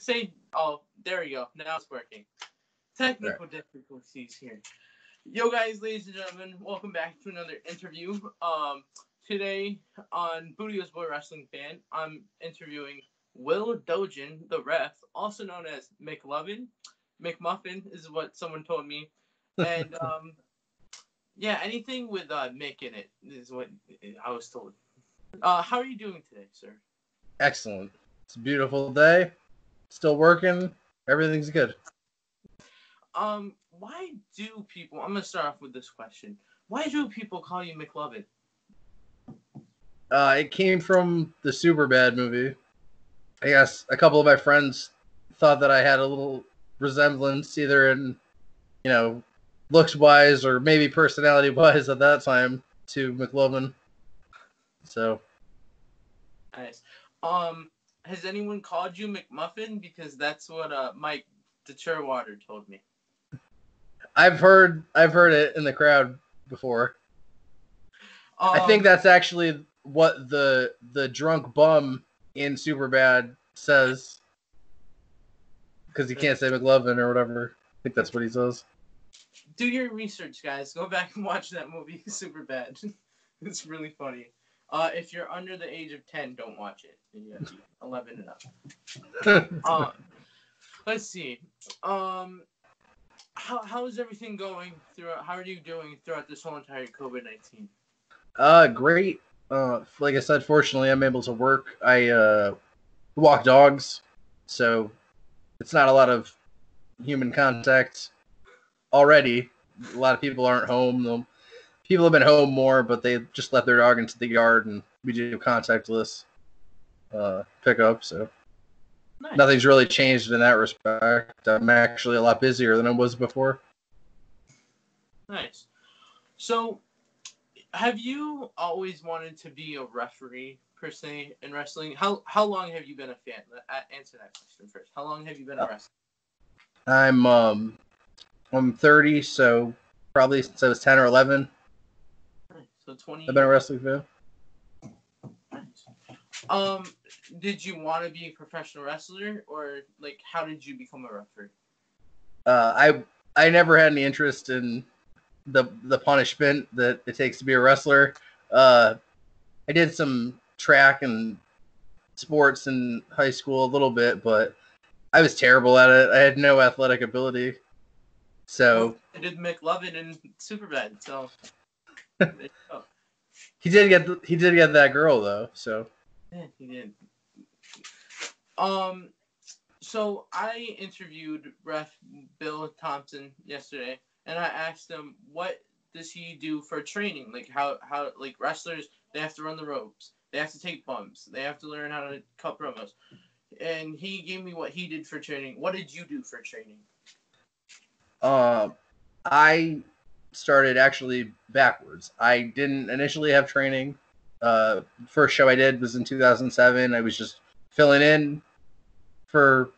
say, oh, there we go. Now it's working. Technical Right. difficulties here. Yo, guys, ladies and gentlemen, welcome back to another interview. Today on Booty Boy Wrestling Fan, I'm interviewing Will Dojan, the ref, also known as McLovin. McMuffin is what someone told me. And, yeah, anything with Mick in it is what I was told. How are you doing today, sir? Excellent. It's a beautiful day. Still working. Everything's good. Why do people? I'm gonna start off with this question. Why do people call you McLovin? It came from the Superbad movie. I guess a couple of my friends thought that I had a little resemblance, either in, looks wise or maybe personality wise at that time, to McLovin. So, Nice. Has anyone called you McMuffin? Because that's what Mike the Chairwater told me. I've heard it in the crowd before. I think that's actually what the drunk bum in Superbad says, because he can't say McLovin or whatever. I think that's what he says. Do your research, guys. Go back and watch that movie, Superbad. It's really funny. If you're under the age of 10, don't watch it. You have to be 11 and up. Let's see. How is everything going throughout? How are you doing throughout this whole entire COVID-19? Great. Like I said, fortunately, I'm able to work. I walk dogs, so it's not a lot of human contact already. A lot of people aren't home. People have been home more, but they just let their dog into the yard, and we do contactless pickup. So Nice. Nothing's really changed in that respect. I'm actually a lot busier than I was before. Nice. So, have you always wanted to be a referee per se in wrestling? How long have you been a fan? Answer that question first. How long have you been a wrestler? I'm 30, so probably since I was 10 or 11. So 20 I've been a wrestling fan. Nice. Did you want to be a professional wrestler, or like how did you become a referee? I never had any interest in the punishment that it takes to be a wrestler. I did some track and sports in high school a little bit, but I was terrible at it. I had no athletic ability. So I did McLovin and Superbad. So he did get that girl though. So yeah, he did. So I interviewed Ref Bill Thompson yesterday, and I asked him what does he do for training? Like how like wrestlers, they have to run the ropes, they have to take bumps, they have to learn how to cut promos, and he gave me what he did for training. What did you do for training? I started actually backwards. I didn't initially have training. First show I did was in 2007. I was just filling in for,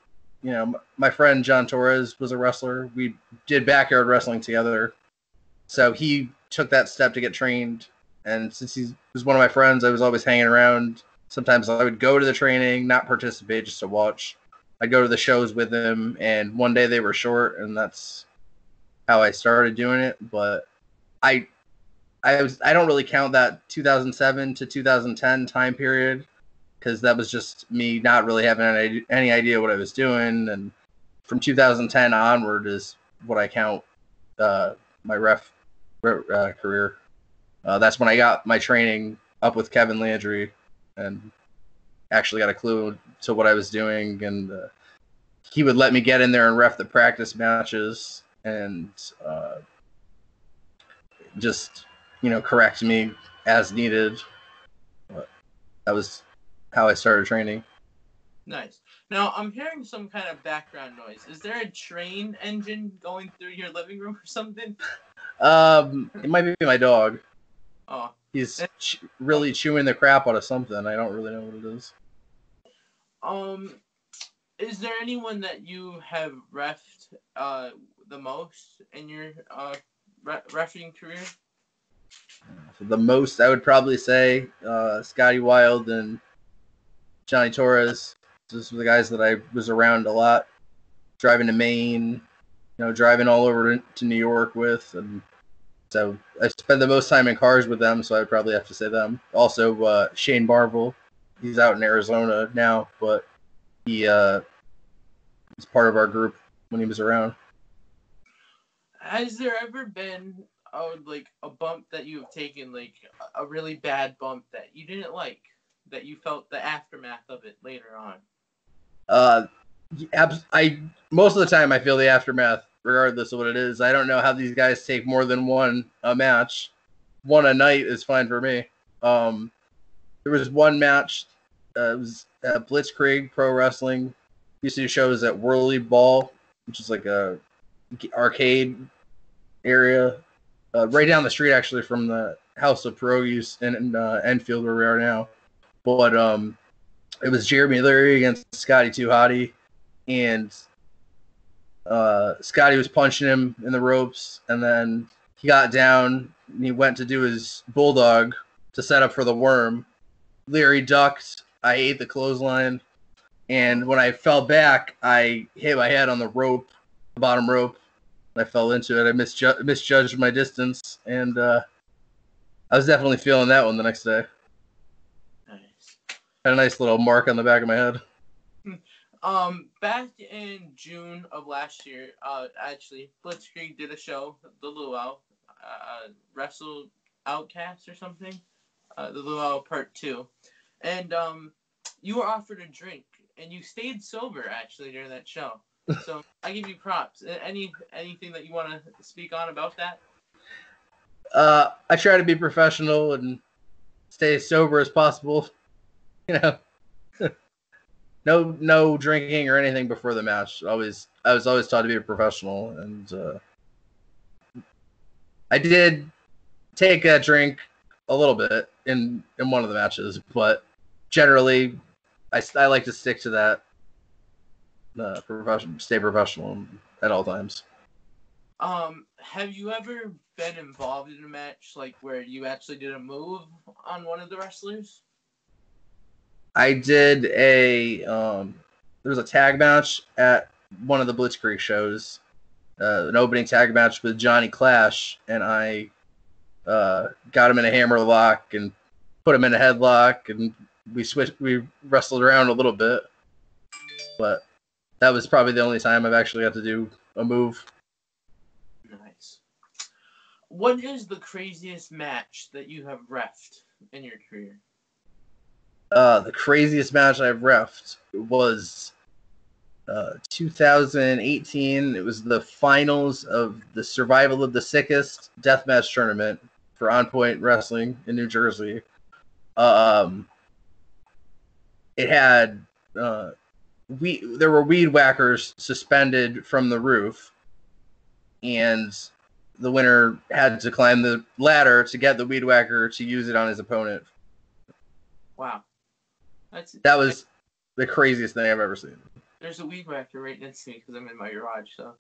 my friend John Torres was a wrestler. We did backyard wrestling together. So he took that step to get trained. And since he was one of my friends, I was always hanging around. Sometimes I would go to the training, not participate, just to watch. I'd go to the shows with him, and one day they were short, and that's how I started doing it. But I don't really count that 2007 to 2010 time period, because that was just me not really having any idea what I was doing. And from 2010 onward is what I count my ref career. That's when I got my training up with Kevin Landry and actually got a clue to what I was doing. And he would let me get in there and ref the practice matches and just, correct me as needed. But that was how I started training. Nice. Now, I'm hearing some kind of background noise. Is there a train engine going through your living room or something? It might be my dog. Oh. He's really chewing the crap out of something. I don't really know what it is. Is there anyone that you have reffed the most in your refereeing career? The most, I would probably say Scotty Wilde and Johnny Torres. Those were the guys that I was around a lot, driving to Maine, driving all over to New York with, and so I spend the most time in cars with them, so I'd probably have to say them. Also, Shane Marvel, he's out in Arizona now, but he was part of our group when he was around. Has there ever been a bump that you have taken, like a really bad bump that you didn't like, that you felt the aftermath of it later on? I most of the time I feel the aftermath, regardless of what it is. I don't know how these guys take more than one a match. One a night is fine for me. There was one match. It was at Blitzkrieg Pro Wrestling. Used to do shows at Whirly Ball, which is like a arcade area, right down the street actually from the House of Pierogies in Enfield where we are now. But it was Jeremy Leary against Scotty Too Hottie, and Scotty was punching him in the ropes, and then he got down and he went to do his bulldog to set up for the worm. Leary ducked. I ate the clothesline, and when I fell back, I hit my head on the rope, the bottom rope. I fell into it. I misjudged my distance, and I was definitely feeling that one the next day. Nice. Had a nice little mark on the back of my head. Back in June of last year, actually, Blitzkrieg did a show, the Luau, Wrestle Outcast or something, the Luau Part 2, and you were offered a drink, and you stayed sober actually during that show. So I give you props. Anything that you want to speak on about that? I try to be professional and stay as sober as possible. No drinking or anything before the match. I was always taught to be a professional, and I did take a drink a little bit in one of the matches, but generally I like to stick to that. Stay professional at all times. Have you ever been involved in a match like where you actually did a move on one of the wrestlers? I did there was a tag match at one of the Blitzkrieg shows, an opening tag match with Johnny Clash, and I got him in a hammer lock and put him in a headlock, and we wrestled around a little bit, but that was probably the only time I've actually got to do a move. Nice. What is the craziest match that you have reffed in your career? The craziest match I've reffed was 2018. It was the finals of the Survival of the Sickest deathmatch tournament for On Point Wrestling in New Jersey. It had there were weed whackers suspended from the roof, and the winner had to climb the ladder to get the weed whacker to use it on his opponent. Wow. That was the craziest thing I've ever seen. There's a weed whacker right next to me because I'm in my garage, so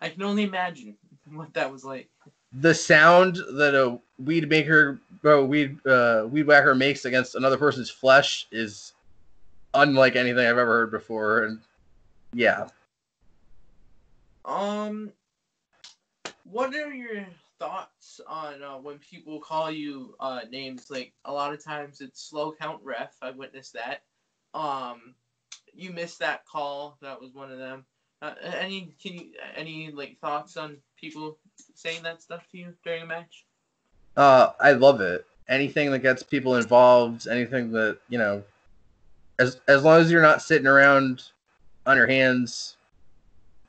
I can only imagine what that was like. The sound that a weed whacker makes against another person's flesh is unlike anything I've ever heard before, and yeah. What are your thoughts on when people call you names? Like a lot of times it's slow count ref. I witnessed that. You missed that call. That was one of them. Any like thoughts on people saying that stuff to you during a match? I love it. Anything that gets people involved, anything that, as long as you're not sitting around on your hands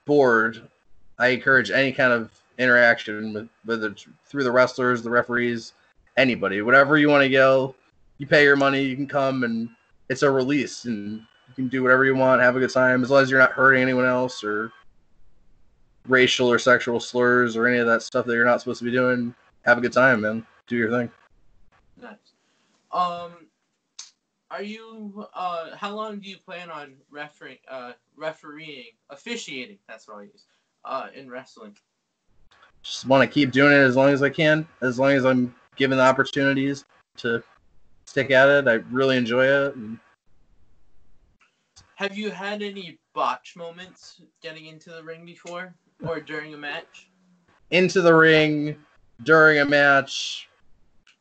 bored, I encourage any kind of interaction with, whether it's through the wrestlers, the referees, anybody. Whatever you want to yell, you pay your money, you can come, and it's a release, and you can do whatever you want, have a good time, as long as you're not hurting anyone else or racial or sexual slurs or any of that stuff that you're not supposed to be doing. Have a good time, man. Do your thing. Nice. Are you how long do you plan on officiating, that's what I use, in wrestling? Just want to keep doing it as long as I can, as long as I'm given the opportunities to stick at it. I really enjoy it. And Have you had any botch moments getting into the ring before or during a match? Into the ring during a match.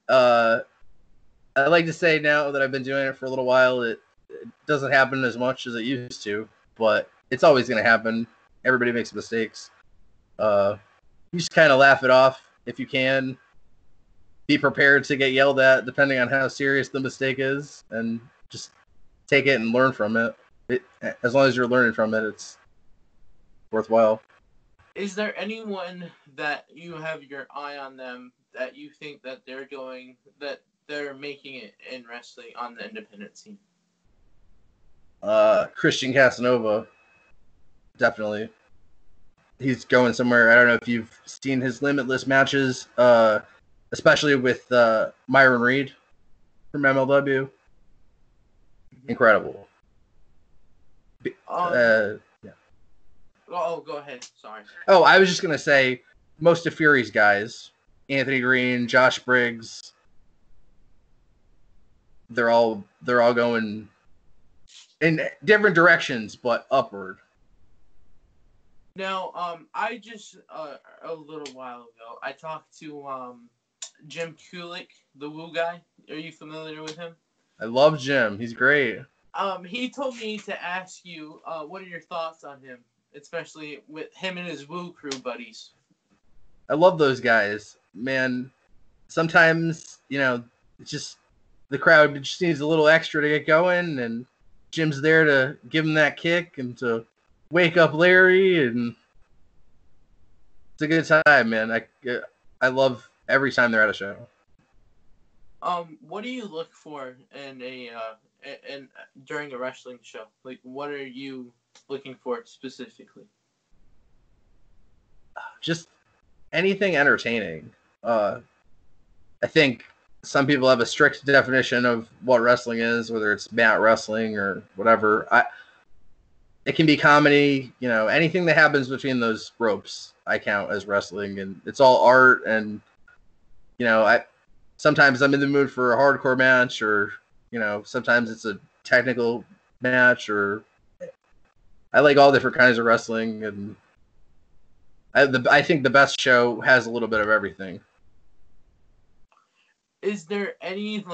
I like to say now that I've been doing it for a little while, it doesn't happen as much as it used to, but it's always going to happen. Everybody makes mistakes. You just kind of laugh it off if you can. Be prepared to get yelled at depending on how serious the mistake is, and just take it and learn from it. As long as you're learning from it, it's worthwhile. Is there anyone that you have your eye on them that you think that they're making it in wrestling on the independent scene? Christian Casanova, definitely. He's going somewhere. I don't know if you've seen his Limitless matches, especially with Myron Reed from MLW. Incredible. Yeah. Oh, go ahead. Sorry. Oh, I was just gonna say most of Fury's guys, Anthony Green, Josh Briggs, they're all going in different directions, but upward. Now, I just a little while ago, I talked to Jim Kulik, the Woo guy. Are you familiar with him? I love Jim. He's great. He told me to ask you, what are your thoughts on him, especially with him and his Woo crew buddies? I love those guys, man. Sometimes, it's just the crowd just needs a little extra to get going, and Jim's there to give him that kick and to wake up Larry, and it's a good time, man. I love every time they're at a show. What do you look for in during a wrestling show? Like, what are you looking for specifically? Just anything entertaining. I think some people have a strict definition of what wrestling is, whether it's mat wrestling or whatever. It can be comedy, anything that happens between those ropes, I count as wrestling, and it's all art. And sometimes I'm in the mood for a hardcore match, or sometimes it's a technical match, or I like all different kinds of wrestling, and I think the best show has a little bit of everything. Is there any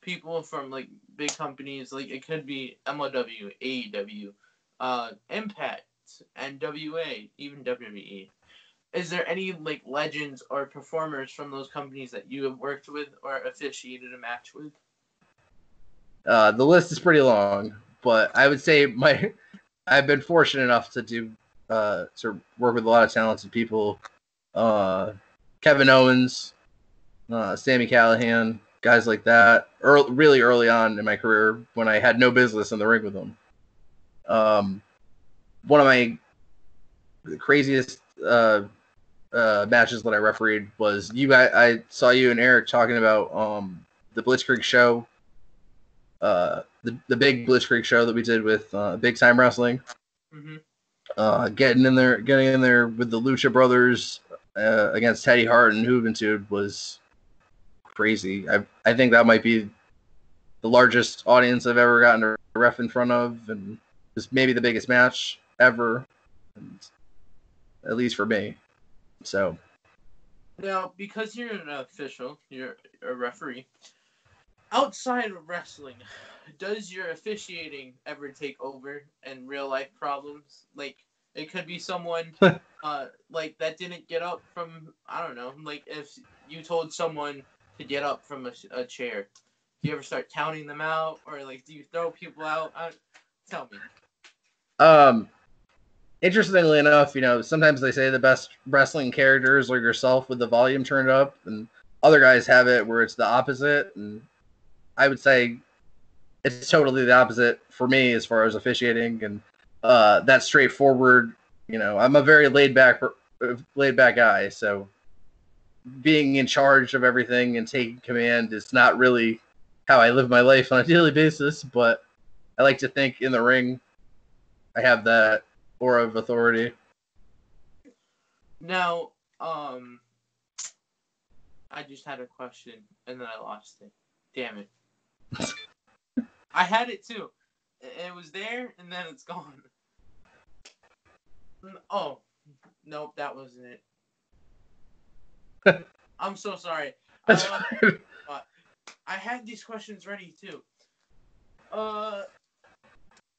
people from big companies, it could be MLW, AEW, Impact, NWA, even WWE? Is there any legends or performers from those companies that you have worked with or officiated a match with? The list is pretty long, but I would say I've been fortunate enough to do to work with a lot of talented people. Kevin Owens, Sami Callihan, guys like that. Really early on in my career, when I had no business in the ring with them. One of my craziest matches that I refereed was I saw you and Eric talking about the Blitzkrieg show, the big Blitzkrieg show that we did with Big Time Wrestling. Mm-hmm. Getting in there with the Lucha Brothers against Teddy Hart and Juventud was crazy. I think that might be the largest audience I've ever gotten a ref in front of, and it was maybe the biggest match ever, at least for me. So now, because you're an official, you're a referee. Outside of wrestling, does your officiating ever take over in real life problems? It could be someone that didn't get up from, I don't know, if you told someone to get up from a chair, do you ever start counting them out, or do you throw people out? Tell me. Interestingly enough, sometimes they say the best wrestling characters are yourself with the volume turned up, and other guys have it where it's the opposite. And I would say it's totally the opposite for me as far as officiating, and that's straightforward. I'm a very laid back guy, so being in charge of everything and taking command is not really how I live my life on a daily basis. But I like to think in the ring, I have that aura of authority. Now, I just had a question and then I lost it. Damn it. I had it too. It was there, and then it's gone. Oh, nope, that wasn't it. I'm so sorry. I had these questions ready too.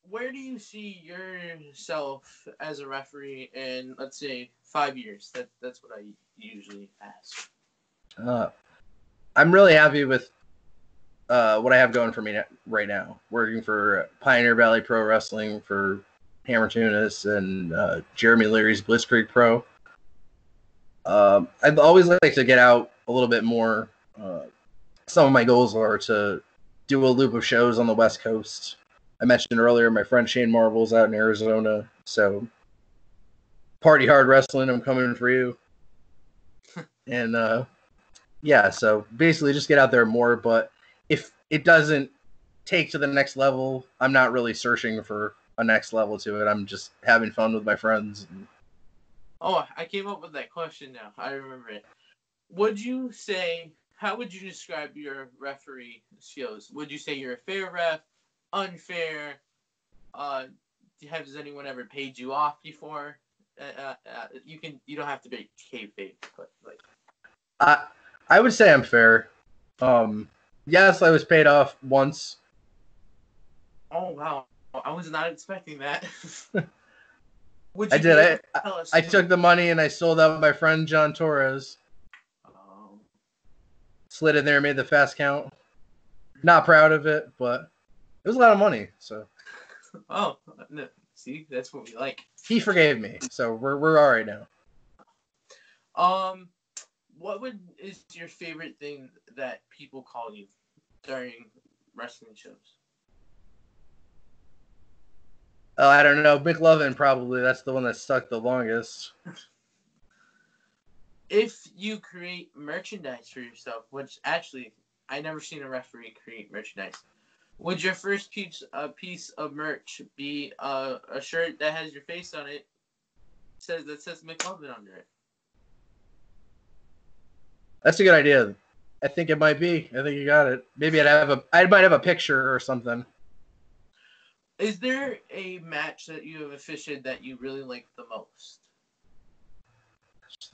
Where do you see yourself as a referee in, let's say, 5 years? That's what I usually ask. I'm really happy with what I have going for me right now. Working for Pioneer Valley Pro Wrestling for Hammer Tunis and Jeremy Leary's Blitzkrieg Pro. I'd always like to get out a little bit more. Some of my goals are to do a loop of shows on the West Coast. I mentioned earlier my friend Shane Marvel's out in Arizona, so party hard wrestling, I'm coming for you. And yeah, so basically just get out there more. But if it doesn't take to the next level, I'm not really searching for a next level to it. I'm just having fun with my friends. Oh, I came up with that question now. I remember it. How would you describe your referee skills? Would you say you're a fair ref, unfair? Has anyone ever paid you off before? You don't have to be kayfabe, but like. I would say I'm fair. Yes, I was paid off once. Oh wow, I was not expecting that. I did. I took the money and I sold out my friend John Torres. Oh. Slid in there, made the fast count. Not proud of it, but it was a lot of money. So. Oh, no. See, that's what we like. He forgave me, so we're all right now. What is your favorite thing that people call you during wrestling shows? Oh, I don't know. McLovin, probably. That's the one that stuck the longest. If you create merchandise for yourself, which actually I never seen a referee create merchandise, would your first piece of merch be a shirt that has your face on it, that says McLovin under it? That's a good idea. I think it might be. I think you got it. Maybe I might have a picture or something. Is there a match that you have officiated that you really like the most?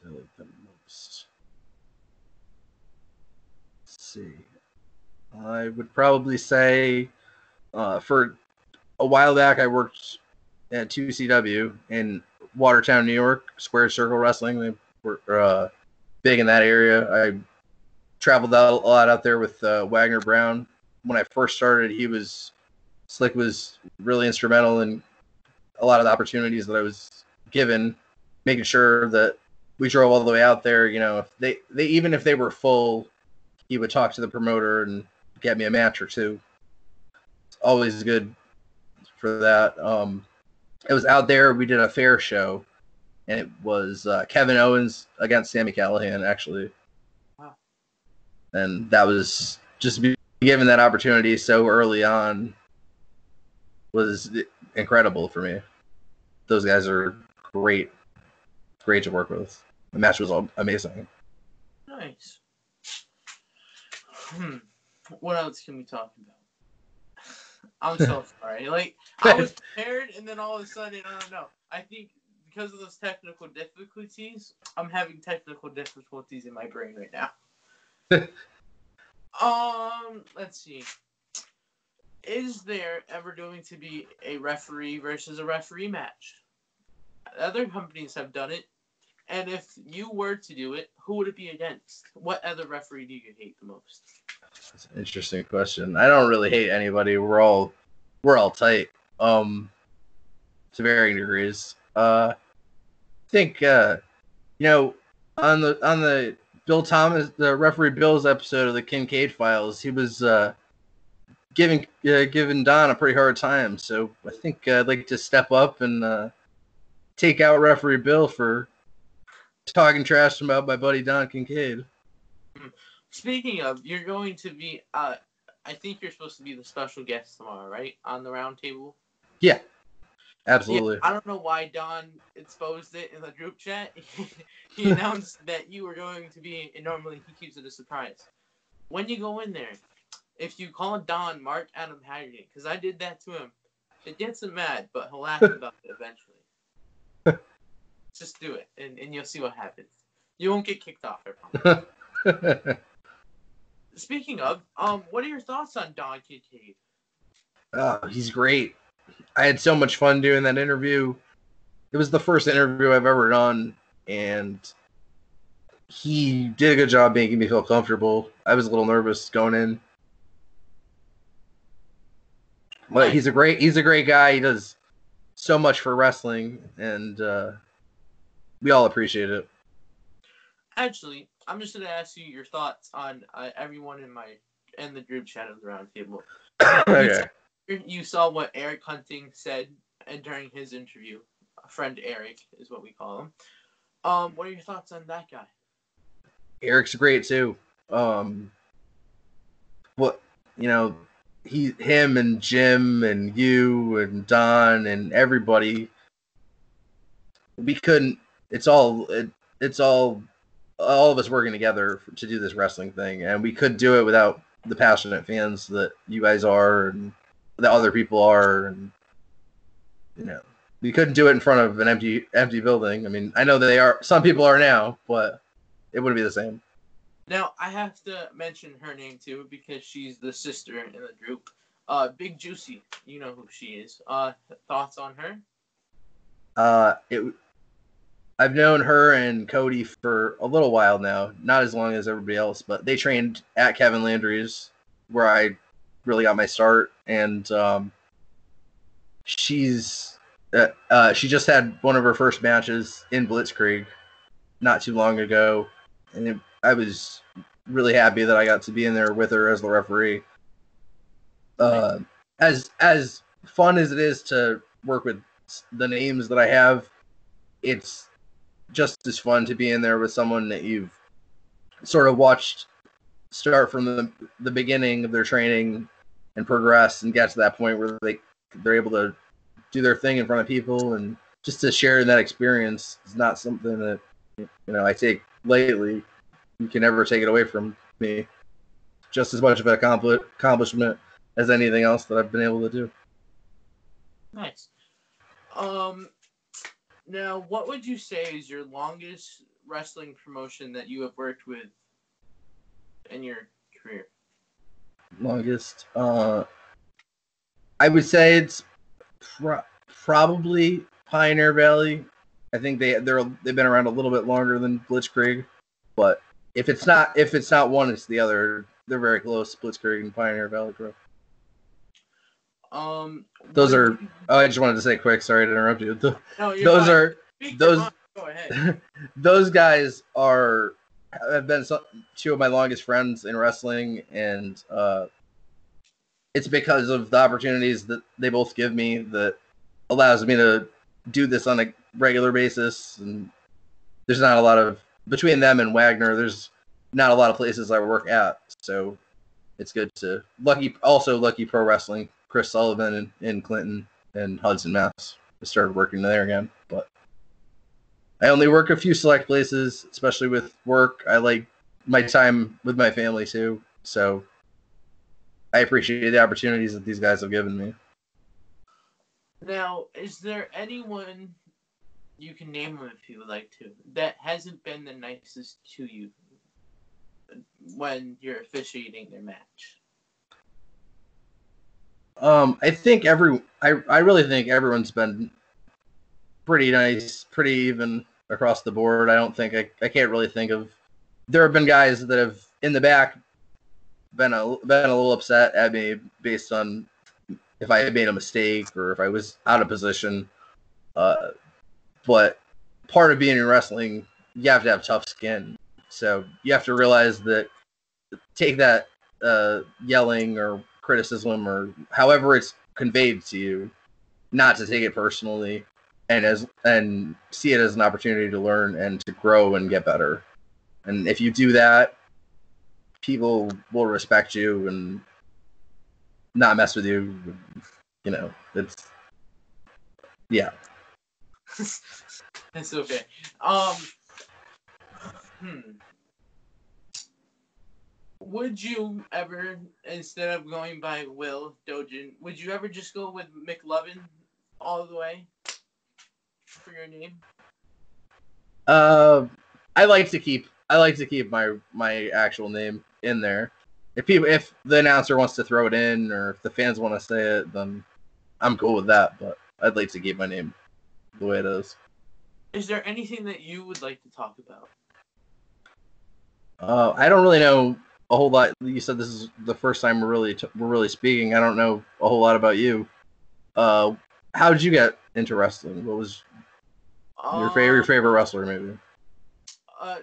I like the most. Let's see. I would probably say for a while back I worked at 2CW in Watertown, New York, Square Circle Wrestling. They were big in that area. I traveled out a lot out there with Wagner Brown. When I first started, Slick was really instrumental in a lot of the opportunities that I was given, making sure that we drove all the way out there. You know, if they even if they were full, he would talk to the promoter and get me a match or two. It's always good for that. It was out there. We did a fair show, and it was Kevin Owens against Sami Callihan, actually. Wow. And that was just given that opportunity so early on was incredible for me. Those guys are great to work with. The match was amazing. Nice. What else can we talk about? I'm so sorry. Like, I was prepared, and then all of a sudden, I don't know. I think because of those technical difficulties, I'm having technical difficulties in my brain right now. Let's see. Is there ever going to be a referee versus a referee match? Other companies have done it, and if you were to do it, who would it be against? What other referee do you hate the most? That's an interesting question. I don't really hate anybody. We're all tight. To varying degrees. I think on the Bill Thomas, the referee Bill's episode of the Kincaid Files, he was giving Don a pretty hard time. So I think I'd like to step up and take out referee Bill for talking trash about my buddy Don Kincaid. Speaking of, you're going to be, I think you're supposed to be the special guest tomorrow, right? On the round table? Yeah, absolutely. Yeah, I don't know why Don exposed it in the group chat. He announced that you were going to be, and normally he keeps it a surprise. When you go in there, if you call Don Mark Adam Haggerty, because I did that to him, It gets him mad, but he'll laugh about it eventually. Just do it, and you'll see what happens. You won't get kicked off, I promise. Speaking of, what are your thoughts on Don Kincaid? Oh, he's great. I had so much fun doing that interview. It was the first interview I've ever done, and he did a good job making me feel comfortable. I was a little nervous going in. But Nice. he's a great guy. He does so much for wrestling, and we all appreciate it. Actually, I'm just gonna ask you your thoughts on everyone in the group chat of the round table. Okay. You saw what Eric Hunting said during his interview. A friend Eric is what we call him. What are your thoughts on that guy? Eric's great too. Him and Jim and you and Don and everybody. We couldn't. It's all of us working together to do this wrestling thing, and we couldn't do it without the passionate fans that you guys are and that other people are, and we couldn't do it in front of an empty building. I mean, I know they are. Some people are now, but it wouldn't be the same. Now I have to mention her name too because she's the sister in the group. Big Juicy, you know who she is. Thoughts on her? I've known her and Cody for a little while now, not as long as everybody else, but they trained at Kevin Landry's where I really got my start, and she just had one of her first matches in Blitzkrieg not too long ago, and I was really happy that I got to be in there with her as the referee. As fun as it is to work with the names that I have, it's just as fun to be in there with someone that you've sort of watched start from the beginning of their training and progress and get to that point where they're able to do their thing in front of people, and just to share in that experience is not something that I take lightly. You can never take it away from me. Just as much of an accomplishment as anything else that I've been able to do. Nice. Now, what would you say is your longest wrestling promotion that you have worked with in your career? Longest? I would say it's probably Pioneer Valley. I think they've been around a little bit longer than Blitzkrieg, but if it's not one, it's the other. They're very close, Blitzkrieg and Pioneer Valley Pro. Those are. Oh, I just wanted to say quick. Sorry to interrupt you. Those are those. Go ahead. Those guys have been two of my longest friends in wrestling, and it's because of the opportunities that they both give me that allows me to do this on a regular basis. And there's not a lot of between them and Wagner. There's not a lot of places I work at, so it's good to Lucky Pro Wrestling. Chris Sullivan in Clinton and Hudson, Mass. I started working there again, but I only work a few select places, especially with work. I like my time with my family too, so I appreciate the opportunities that these guys have given me. Now, is there anyone, you can name them if you would like to, that hasn't been the nicest to you when you're officiating their match? I think I really think everyone's been pretty nice, pretty even across the board. I don't think I can't really think of. There have been guys that have in the back been a little upset at me based on if I had made a mistake or if I was out of position. But part of being in wrestling, you have to have tough skin. So you have to realize that take that yelling or criticism or however it's conveyed to you, not to take it personally, and see it as an opportunity to learn and to grow and get better. And if you do that, people will respect you and not mess with you. It's yeah. It's okay. Would you ever, instead of going by Will Dojan, would you ever just go with McLovin all the way for your name? I like to keep my actual name in there. If the announcer wants to throw it in, or if the fans want to say it, then I'm cool with that. But I'd like to keep my name the way it is. Is there anything that you would like to talk about? I don't really know a whole lot. You said this is the first time we're really speaking. I don't know a whole lot about you. How did you get into wrestling? What was your favorite wrestler, maybe?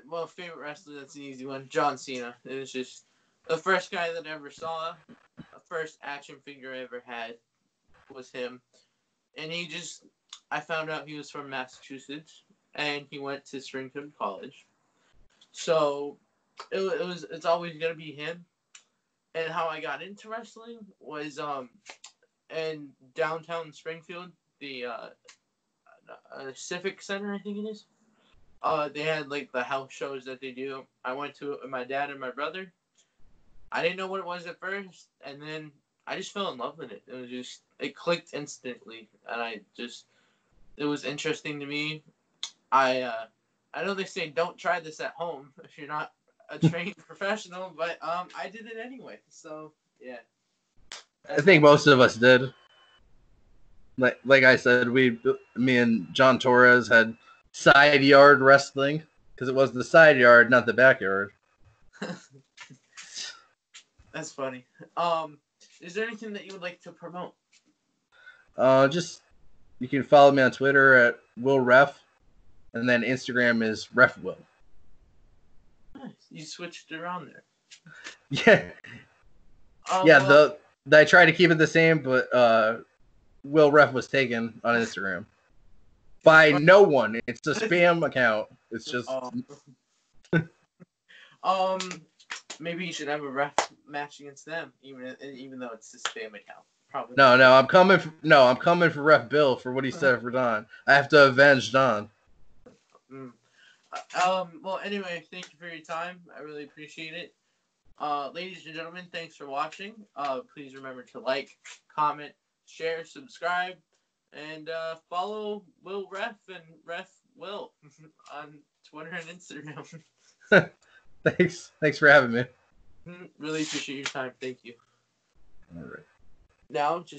Well, favorite wrestler, that's an easy one. John Cena. It was just the first guy that I ever saw. The first action figure I ever had was him. And I found out he was from Massachusetts, and he went to Springfield College. So, it's always going to be him. And how I got into wrestling was, in downtown Springfield, the, Civic Center, I think it is. They had like the house shows that they do. I went to it with my dad and my brother. I didn't know what it was at first, and then I just fell in love with it. It clicked instantly, and it was interesting to me. I know they say don't try this at home if you're not a trained professional, but I did it anyway. So yeah. I think most of us did. Like I said, me and John Torres had side yard wrestling because it was the side yard, not the backyard. That's funny. Is there anything that you would like to promote? Just you can follow me on Twitter at WillRef, and then Instagram is RefWill. Nice. You switched around there. Yeah. Yeah. I tried to keep it the same, but WillRef was taken on Instagram by no one. It's a spam account. It's just. Maybe you should have a ref match against them, even though it's a spam account. Probably. No, I'm coming for Ref Bill for what he said for Don. I have to avenge Don. Well, anyway, thank you for your time. I really appreciate it. Ladies and gentlemen, thanks for watching. Please remember to like, comment, share, subscribe, and follow Will Ref and Ref Will on Twitter and Instagram. Thanks for having me. Really appreciate your time. Thank you. All right. Now, just